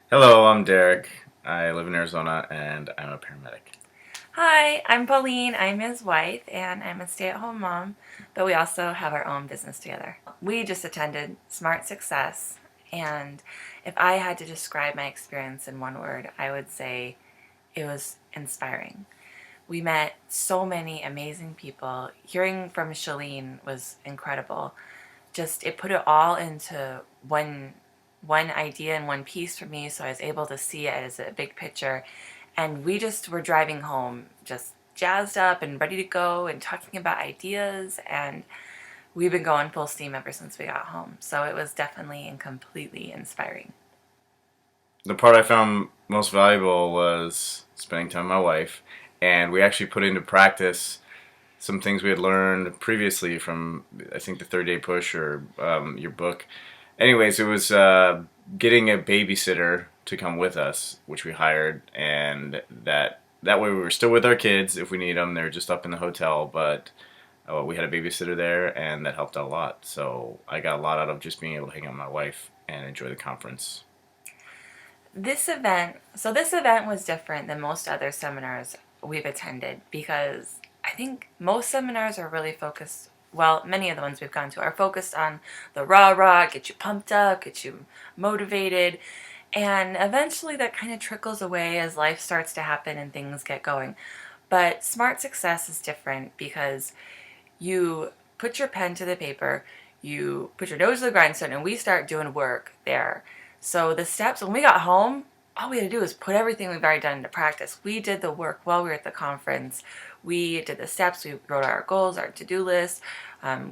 Hello, I'm Derek. I live in Arizona and I'm a paramedic. Hi, I'm Pauline. I'm his wife and I'm a stay at home mom, but we also have our own business together. We just attended Smart Success, and if I had to describe my experience in one word, I would say it was inspiring. We met so many amazing people. Hearing from Shalene was incredible. Just it put it all into one idea and one piece for me, so I was able to see it as a big picture. And we just were driving home just jazzed up and ready to go and talking about ideas, and we've been going full steam ever since we got home. So it was definitely and completely inspiring. The part I found most valuable was spending time with my wife, and we actually put into practice some things we had learned previously from, I think, the 30 Day Push or your book. Anyways, it was getting a babysitter to come with us, which we hired, and that way we were still with our kids if we need them. They're just up in the hotel, but we had a babysitter there, and that helped out a lot. So I got a lot out of just being able to hang out with my wife and enjoy the conference. This event was different than most other seminars we've attended because I think most seminars are really focused, well, many of the ones we've gone to are focused on the rah rah, get you pumped up, get you motivated. And eventually that kind of trickles away as life starts to happen and things get going. But Smart Success is different because you put your pen to the paper, you put your nose to the grindstone, and we start doing work there. So the steps, when we got home, all we had to do was put everything we've already done into practice. We did the work while we were at the conference. We did the steps. We wrote our goals, our to-do list.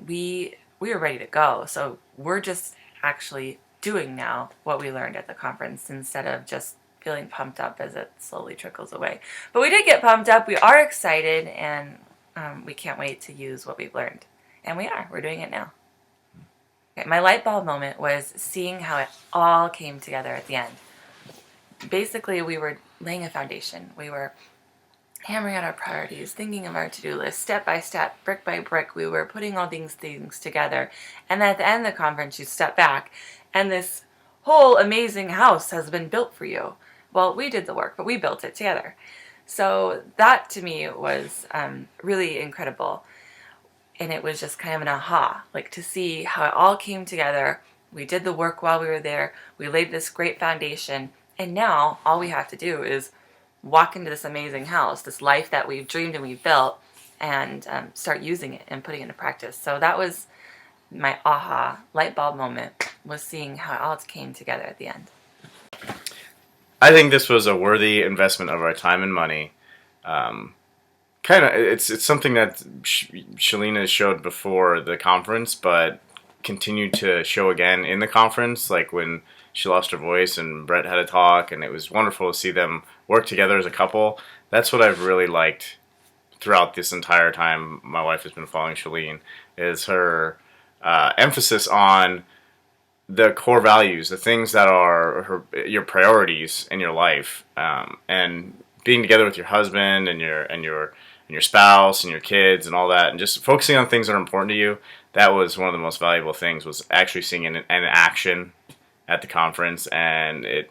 We were ready to go. So we're just actually doing now what we learned at the conference instead of just feeling pumped up as it slowly trickles away. But we did get pumped up. We are excited, and we can't wait to use what we've learned. And we are. We're doing it now. Okay, my light bulb moment was seeing how it all came together at the end. Basically, we were laying a foundation. We were hammering out our priorities, thinking of our to-do list, step by step, brick by brick. We were putting all these things together. And then at the end of the conference, you step back, and this whole amazing house has been built for you. Well, we did the work, but we built it together. So that to me was really incredible. And it was just kind of an aha, like to see how it all came together. We did the work while we were there. We laid this great foundation. And now all we have to do is walk into this amazing house, this life that we've dreamed and we've built, and start using it and putting it into practice. So that was my aha light bulb moment, was seeing how it all came together at the end. I think this was a worthy investment of our time and money. Kind of, it's something that Shalina showed before the conference, but continued to show again in the conference, like when she lost her voice and Brett had a talk, and it was wonderful to see them work together as a couple. That's what I've really liked throughout this entire time my wife has been following Shalene, is her emphasis on the core values, the things that are your priorities in your life, and being together with your husband and your spouse and your kids and all that, and just focusing on things that are important to you. That was one of the most valuable things, was actually seeing an action at the conference, and it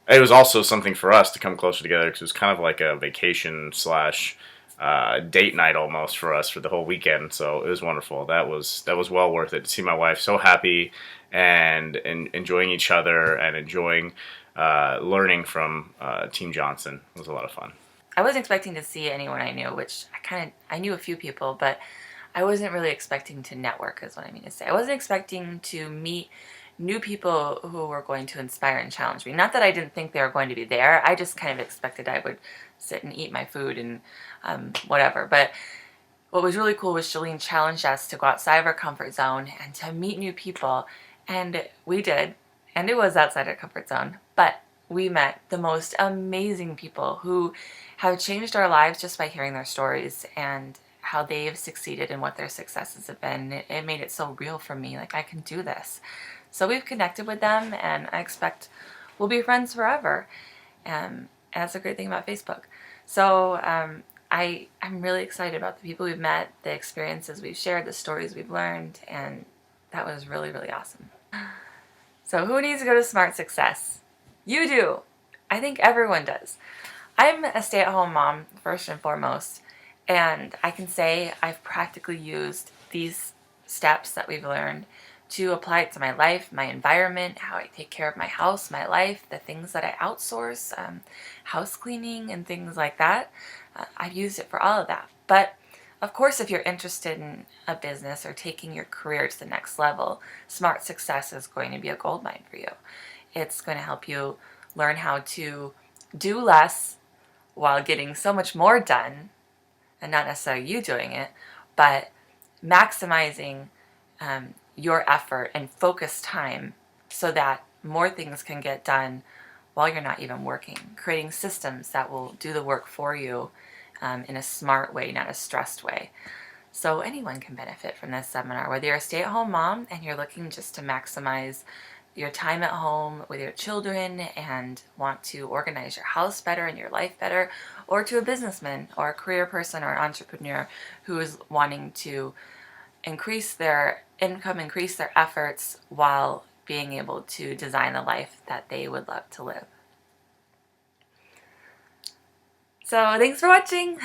was also something for us to come closer together because it was kind of like a vacation slash date night almost for us for the whole weekend. So it was wonderful. That was well worth it to see my wife so happy and enjoying each other and enjoying learning from Team Johnson. It was a lot of fun. I wasn't expecting to see anyone I knew, which I knew a few people, but I wasn't really expecting to network, is what I mean to say. I wasn't expecting to meet new people who were going to inspire and challenge me. Not that I didn't think they were going to be there. I just kind of expected I would sit and eat my food and whatever. But what was really cool was Shalene challenged us to go outside of our comfort zone and to meet new people. And we did. And it was outside our comfort zone. But we met the most amazing people who have changed our lives just by hearing their stories and how they've succeeded and what their successes have been. It made it so real for me, like I can do this. So we've connected with them, and I expect we'll be friends forever. And that's a great thing about Facebook. So I'm really excited about the people we've met, the experiences we've shared, the stories we've learned, and that was really, really awesome. So who needs to go to Smart Success? You do. I think everyone does. I'm a stay-at-home mom, first and foremost, and I can say I've practically used these steps that we've learned to apply it to my life, my environment, how I take care of my house, my life, the things that I outsource, house cleaning and things like that. I've used it for all of that. But of course, if you're interested in a business or taking your career to the next level, Smart Success is going to be a goldmine for you. It's going to help you learn how to do less while getting so much more done, and not necessarily you doing it, but maximizing your effort and focus time so that more things can get done while you're not even working. Creating systems that will do the work for you in a smart way, not a stressed way. So anyone can benefit from this seminar, whether you're a stay-at-home mom and you're looking just to maximize your time at home with your children and want to organize your house better and your life better, or to a businessman or a career person or entrepreneur who is wanting to increase their income, increase their efforts while being able to design the life that they would love to live. So thanks for watching.